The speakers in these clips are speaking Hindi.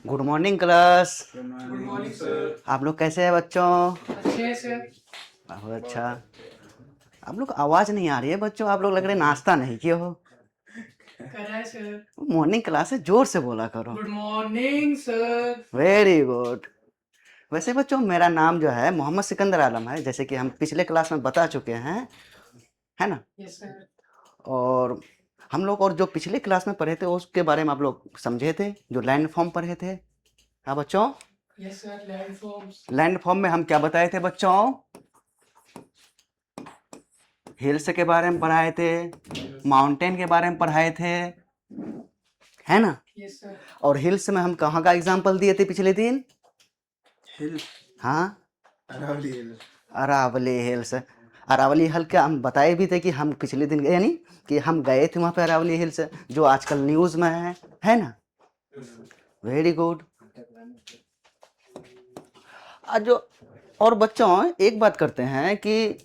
Good morning class. Good morning sir. आप लोग कैसे हैं बच्चों? अच्छे हैं सर। बहुत अच्छा। आप लोग आवाज नहीं आ रही है बच्चों, आप लोग लग रहे नाश्ता नहीं किए हो। करा है सर। मॉर्निंग क्लास है, जोर से बोला करो। Good morning sir. Very good. वैसे बच्चों मेरा नाम जो है मोहम्मद सिकंदर आलम है, जैसे कि हम पिछले क्लास में बता चुके हैं, है ना? Yes sir. और हम लोग और जो पिछले क्लास में पढ़े थे उसके बारे में आप लोग समझे थे, जो लैंड फॉर्म पढ़े थे। हाँ बच्चों, yes sir, land forms. Land form में हम क्या बताए थे बच्चों? हिल्स के बारे में पढ़ाए थे, माउंटेन के बारे में पढ़ाए थे, है ना? Yes sir. और हिल्स में हम कहाँ का एग्जाम्पल दिए थे पिछले दिन? हिल हाँ, अरावली हिल। अरावली हिल्स। अरावली हिल का हम बताए भी थे कि हम पिछले दिन यानी कि हम गए थे वहाँ पे अरावली हिल्स, जो आजकल न्यूज़ में है ना? Very good. आज जो और बच्चों एक बात करते हैं कि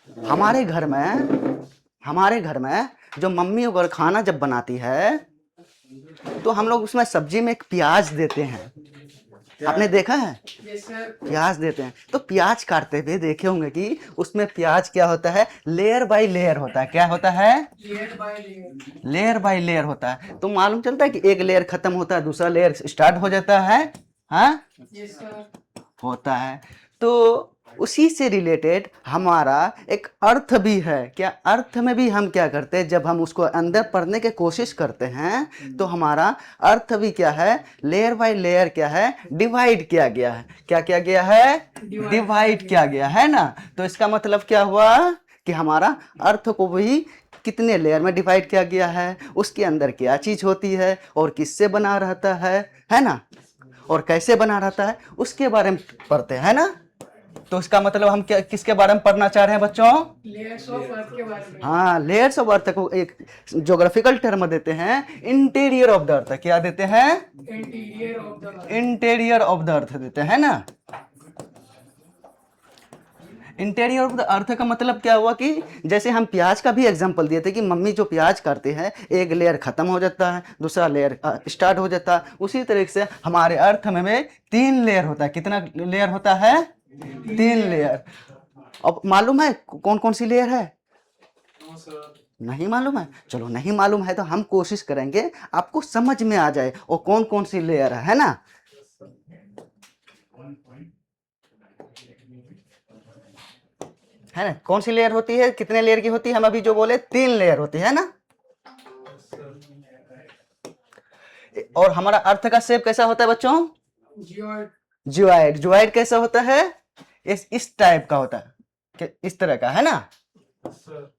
हमारे घर में जो मम्मी अगर खाना जब बनाती है तो हम लोग उसमें सब्जी में एक प्याज देते हैं। आपने देखा है? Yes sir. प्याज देते हैं तो प्याज काटते हुए देखे होंगे कि उसमें प्याज क्या होता है, लेयर बाय लेयर होता है। क्या होता है? Layer by layer. Layer by layer होता है। तो मालूम चलता है कि एक लेयर खत्म होता है दूसरा लेयर स्टार्ट हो जाता है। हाँ, यस सर। होता है। तो उसी से रिलेटेड हमारा एक अर्थ भी है। क्या अर्थ में भी हम क्या करते हैं, जब हम उसको अंदर पढ़ने की कोशिश करते हैं तो हमारा अर्थ भी क्या है, लेयर बाय लेयर क्या है, डिवाइड किया गया है। क्या किया गया है? डिवाइड किया गया है ना? तो इसका मतलब क्या हुआ कि हमारा अर्थ को भी कितने लेयर में डिवाइड किया गया है, उसके अंदर क्या चीज होती है और किससे बना रहता है ना? और कैसे बना रहता है उसके बारे में पढ़ते हैं ना? तो इसका मतलब हम क्या किसके बारे में पढ़ना चाह रहे हैं बच्चों? लेयर्स ऑफ अर्थ के बारे में। हाँ, लेयर्स ऑफ अर्थ को एक ज्योग्राफिकल टर्म देते हैं, इंटीरियर ऑफ द अर्थ। क्या देते हैं? Interior of the earth. Interior of the earth देते हैं ना? इंटीरियर ऑफ द अर्थ का मतलब क्या हुआ कि जैसे हम प्याज का भी एग्जांपल दिए थे कि मम्मी जो प्याज काटते हैं एक लेयर खत्म हो जाता है दूसरा लेयर स्टार्ट हो जाता है, उसी तरीके से हमारे अर्थ में 3 लेयर होता है। कितना लेयर होता है? 3 लेयर। अब मालूम है कौन कौन सी लेयर है? No sir. नहीं मालूम है? चलो नहीं मालूम है तो हम कोशिश करेंगे आपको समझ में आ जाए और कौन कौन सी लेयर है ना? है ना? कौन सी लेयर होती है, कितने लेयर की होती है? हम अभी जो बोले 3 लेयर होती है ना? और हमारा अर्थ का शेप कैसा होता है बच्चों? जियोइड। ज्वाइड। ज्वाइड कैसा होता है? इस टाइप का होता है, इस तरह का, है ना? सर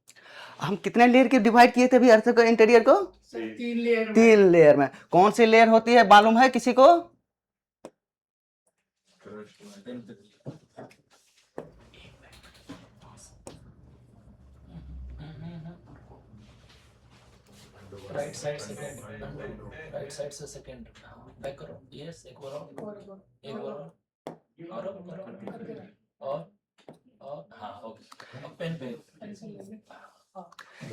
हम कितने लेयर के डिवाइड किए थे अभी अर्थ को, इंटीरियर को? 3 लेयर में। 3 लेयर में। कौन सी लेयर होती है मालूम है किसी को? Right side second, right side से सेकंड बैक करो। यस, एक बार और, एक बार और हाँ ओके। अब पेन पे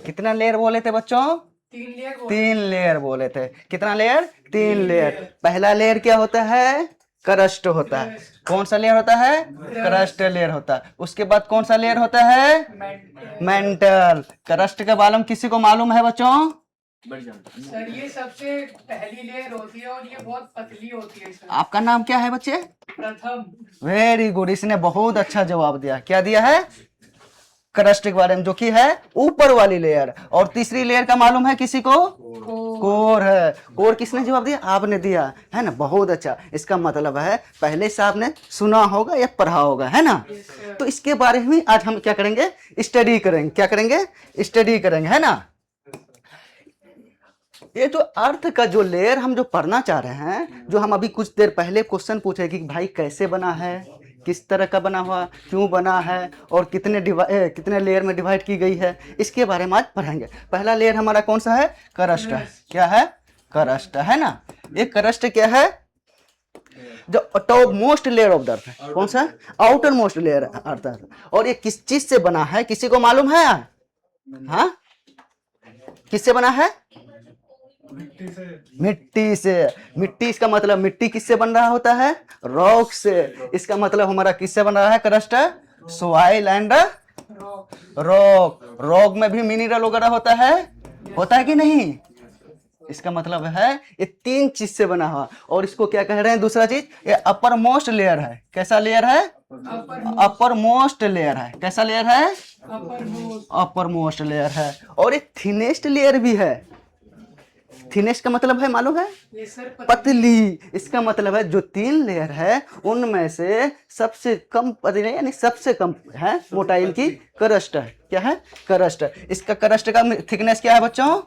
कितना लेयर बोले थे बच्चों? 3 लेयर। 3 लेयर बोले थे। कितना लेयर? 3 लेयर। पहला लेयर क्या होता है? क्रस्ट होता है। कौन सा लेयर होता है? क्रस्ट लेयर होता है। उसके बाद कौन सा लेयर होता है? मेंटल। क्रस्ट के बारे में किसी को मालूम है बच्चों? सर ये सबसे पहली लेयर होती है और ये बहुत पतली होती है सर। आपका नाम क्या है बच्चे? प्रथम। वेरी गुड, इसने बहुत अच्छा जवाब दिया। क्या दिया है? क्रस्ट के बारे में, जो कि है ऊपर वाली लेयर। और तीसरी लेयर का मालूम है किसी को? कोर है। कोर किसने जवाब दिया? आपने दिया, है ना? बहुत अच्छा। इसका मतलब है पहले से आपने सुना होगा या पढ़ा होगा, है ना? तो इसके बारे में आज हम क्या करेंगे? स्टडी करेंगे। क्या करेंगे? स्टडी करेंगे, है ना? ये जो अर्थ का जो लेयर हम जो पढ़ना चाह रहे हैं, जो हम अभी कुछ देर पहले क्वेश्चन पूछे कि भाई कैसे बना है, किस तरह का बना हुआ, क्यों बना है और कितने लेयर में डिवाइड की गई है, इसके बारे में आज पढ़ेंगे। पहला लेयर हमारा कौन सा है? क्रस्ट है। क्या है? क्रस्ट है ना? ये क्रस्ट क्या है? जो top most layer of the earth है। कौन सा? आउटर मोस्ट लेयर अर्थ है। और ये किस चीज से बना है किसी को मालूम है? हाँ, किससे बना है? मिट्टी इसका मतलब मिट्टी किससे बन रहा होता है? रॉक से। इसका मतलब हमारा किससे बन रहा है crust? Soil and rock. Rock में भी मिनरल वगैरह होता है कि नहीं? इसका मतलब है ये तीन चीज से बना हुआ। और इसको क्या कह रहे हैं? दूसरा चीज ये अपर मोस्ट लेयर है। कैसा लेयर है? अपर मोस्ट लेयर है। कैसा लेयर है? अपर मोस्ट लेयर है। और एक थिनेस्ट लेयर भी है। थिनेस्ट का मतलब है मालूम है? ये सर पतली। इसका मतलब है जो तीन लेयर है उनमें से सबसे कम पतली यानी सबसे कम है मोटाई की क्रस्ट है। क्या है? क्रस्ट। इसका क्रस्ट का थिकनेस क्या है बच्चों?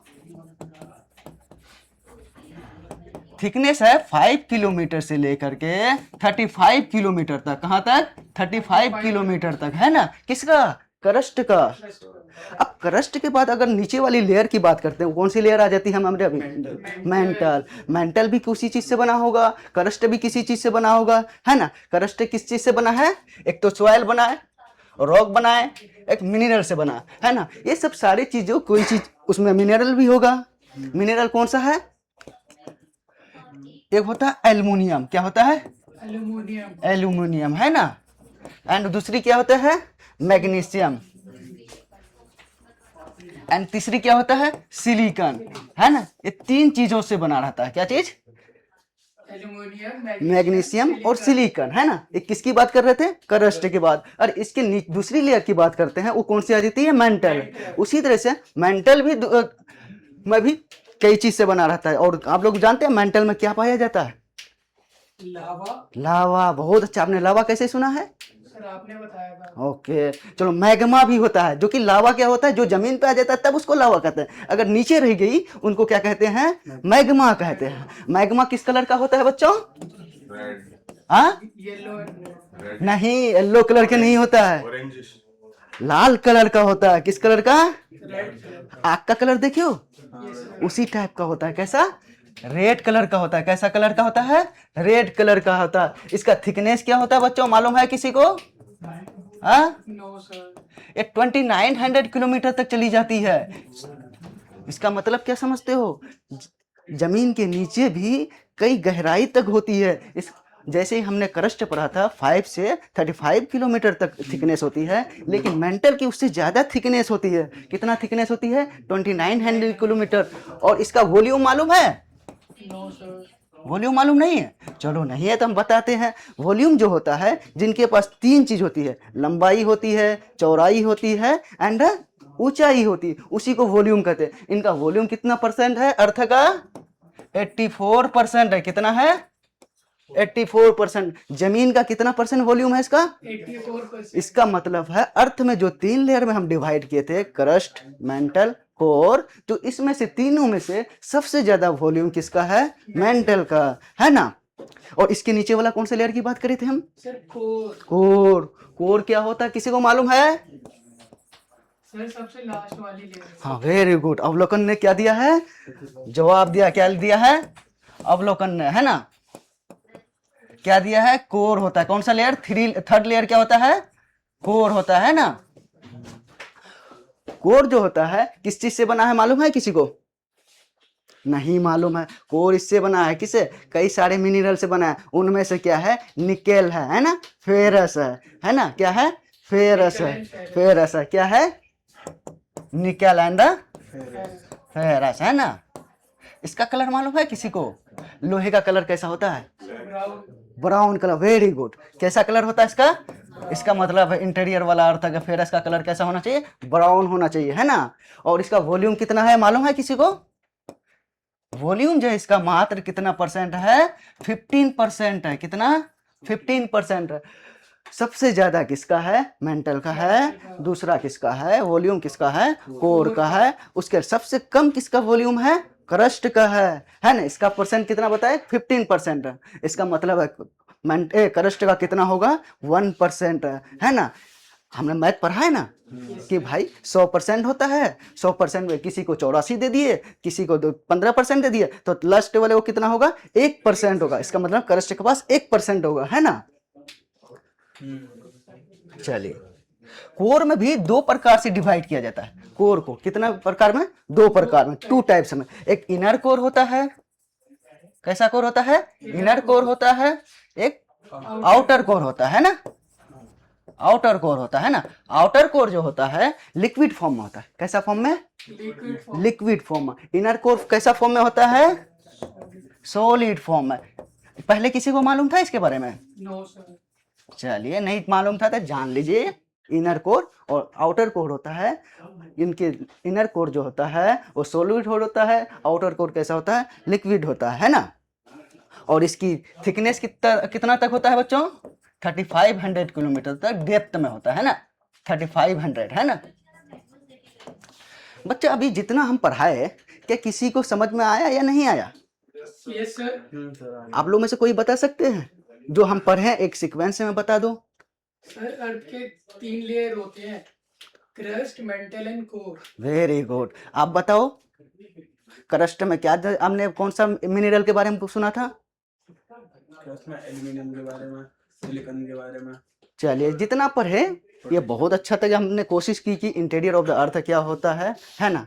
थिकनेस है 5 किलोमीटर से लेकर के 35 किलोमीटर तक। कहां तक? 35 किलोमीटर तक, है ना? किसका? क्रस्ट का। अब क्रस्ट के बाद अगर नीचे वाली लेयर की बात करते हैं, कौन सी लेयर आ जाती है हमारे अभी? मेंटल। मेंटल भी किसी चीज से बना होगा, क्रस्ट भी किसी चीज से बना होगा, है ना? क्रस्ट किस चीज से बना है? एक तो सॉइल बना है, रॉक बना है, एक मिनरल से बना है ना? ये सब सारी चीजों कोई चीज उसमें मिनरल भी होगा। मिनरल कौन सा है? एक होता है एल्युमिनियम। क्या होता है? एल्यूमिनियम। एल्युमिनियम, है ना? एंड दूसरी क्या होता है? मैग्नीशियम। एंड तीसरी क्या होता है? सिलिकॉन, है ना? ये तीन चीजों से बना रहता है। क्या चीज? एल्यूमिनियम, मैग्नीशियम और सिलिकॉन, है ना? ये किसकी बात कर रहे थे? क्रस्ट के बाद। और इसके दूसरी लेयर की बात करते हैं, वो कौन सी आ जाती है? मेंटल। उसी तरह से मेंटल भी में भी कई चीज से बना रहता है। और आप लोग जानते हैं मेंटल में क्या पाया जाता है? लावा। लावा। बहुत अच्छा। आपने लावा कैसे सुना है? सर आपने बताया था। ओके चलो। मैग्मा भी होता है, जो कि लावा क्या होता है? जो जमीन पे आ जाता है तब उसको लावा कहते हैं। अगर नीचे रह गई उनको क्या कहते हैं? मैग्मा कहते हैं। मैग्मा किस कलर का होता है बच्चों? हाँ? येलो। नहीं, येलो कलर के नहीं होता है, लाल कलर का होता है। किस कलर का? रेड। आग का कलर देखियो, उसी टाइप का होता है। कैसा? रेड कलर का होता है। कैसा कलर का होता है? रेड कलर का होता है। इसका थिकनेस क्या होता है बच्चों, मालूम है किसी को? हाँ? No sir. ये 2900 किलोमीटर तक चली जाती है। इसका मतलब क्या समझते हो? जमीन के नीचे भी कई गहराई तक होती है। इस जैसे ही हमने क्रस्ट पढ़ा था 5 से 35 किलोमीटर तक थिकनेस होती है, लेकिन मेंटल की उससे ज्यादा थिकनेस होती है। कितना थिकनेस होती है? 2900 किलोमीटर। और इसका वॉल्यूम मालूम है? No sir. वॉल्यूम मालूम नहीं है? चलो नहीं है तो हम बताते हैं। वॉल्यूम जो होता है, जिनके पास तीन चीज होती है, लंबाई होती है, चौड़ाई होती है एंड ऊंचाई होती है, उसी को वॉल्यूम कहते हैं। इनका वॉल्यूम कितना परसेंट है? अर्थ का 84% है। कितना है? 84%। जमीन का कितना परसेंट वॉल्यूम है इसका? 84%। इसका मतलब है अर्थ में जो तीन लेयर में हम डिवाइड किए थे, क्रस्ट, मेंटल, कोर, तो इसमें से तीनों में से सबसे ज्यादा वॉल्यूम किसका है? मेंटल का, है ना? और इसके नीचे वाला कौन से लेयर की बात करे थे हम? Sir core. कोर। कोर क्या होता है किसी को मालूम है? सर सबसे लास्ट वाली लेयर। हाँ, वेरी गुड। अवलोकन ने क्या दिया है? जवाब दिया। क्या दिया है? अवलोकन ने, है ना? क्या दिया है? कोर होता है। कौन सा लेयर? थर्ड लेयर क्या होता है? कोर होता है ना? कोर जो होता है किस चीज से बना है मालूम है किसी को? नहीं मालूम है। कोर इससे बना है, किसे? कई सारे मिनरल से बना है। उनमें से क्या है? निकेल है ना? फेरस है ना? क्या है? फेरस है। फेरस है। क्या है? निकेल एंड फेरस, है ना? इसका कलर मालूम है किसी को? लोहे का कलर कैसा होता है? Brown. Brown colour. Very good. कैसा कलर होता है इसका? इसका मतलब है इंटीरियर वाला अर्थ है फेरस का कलर कैसा होना चाहिए? ब्राउन होना चाहिए, है ना? और इसका वॉल्यूम कितना है मालूम है किसी को? वॉल्यूम जो है इसका मात्र कितना परसेंट है? 15% है। कितना? 15% है। सबसे ज्यादा किसका है? मेंटल का है। दूसरा किसका है? वॉल्यूम किसका है? कोर का है। उसके सबसे कम किसका वॉल्यूम है? क्रस्ट का है ना? इसका परसेंट कितना बताए? 15% है। इसका मतलब है क्रस्ट का कितना होगा? 1% है ना? हमने मैथ पढ़ा है ना कि भाई 100% होता है। 100% में किसी को 84 दे दिए, किसी को 15% दे दिए, तो लास्ट वाले वो कितना होगा? 1% होगा। इसका मतलब क्रस्ट के पास 1% होगा, है ना? चलिए कोर में भी दो प्रकार से डिवाइड किया जाता है। कोर को कितना प्रकार में? दो प्रकार में, टू टाइप्स में। एक इनर कोर होता है, कैसा कोर होता है? इनर कोर होता है। एक आउटर कोर होता है ना, आउटर कोर होता है ना। आउटर कोर जो होता है लिक्विड फॉर्म में होता है। कैसा फॉर्म में? Liquid form. लिक्विड फॉर्म में। इनर कोर कैसा फॉर्म में होता है? सॉलिड फॉर्म में। पहले किसी को मालूम था इसके बारे में? No sir. चलिए, नहीं मालूम था तो जान लीजिए। इनर कोर और आउटर कोर होता है। इनके इनर कोर जो होता है वो सॉलिड होता है, आउटर कोर कैसा होता है? लिक्विड होता है ना। और इसकी थिकनेस कितना तक होता है बच्चों? 3500 किलोमीटर तक डेप्थ में होता है ना। 3500 है ना। बच्चा अभी जितना हम पढ़ाए, क्या किसी को समझ में आया या नहीं आया? Yes sir. सर आप लोग में से कोई बता सकते हैं? जो हम पढ़े एक सीक्वेंस में बता दो। सर अर्थ के 3 लेयर होते हैं, crust, mental and core. Very good. आप बताओ, क्रस्ट में क्या हमने कौन सा मिनरल के बारे में सुना था? उसमें एल्यूमिनियम के बारे में, सिलिकॉन के बारे में। चलिए, जितना पढ़े ये बहुत अच्छा था कि हमने कोशिश की कि इंटीरियर ऑफ द अर्थ क्या होता है ना।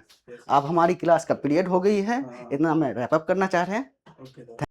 अब हमारी क्लास का पीरियड हो गई है, इतना मैं रैप अप करना चाह रहे हैं। ओके।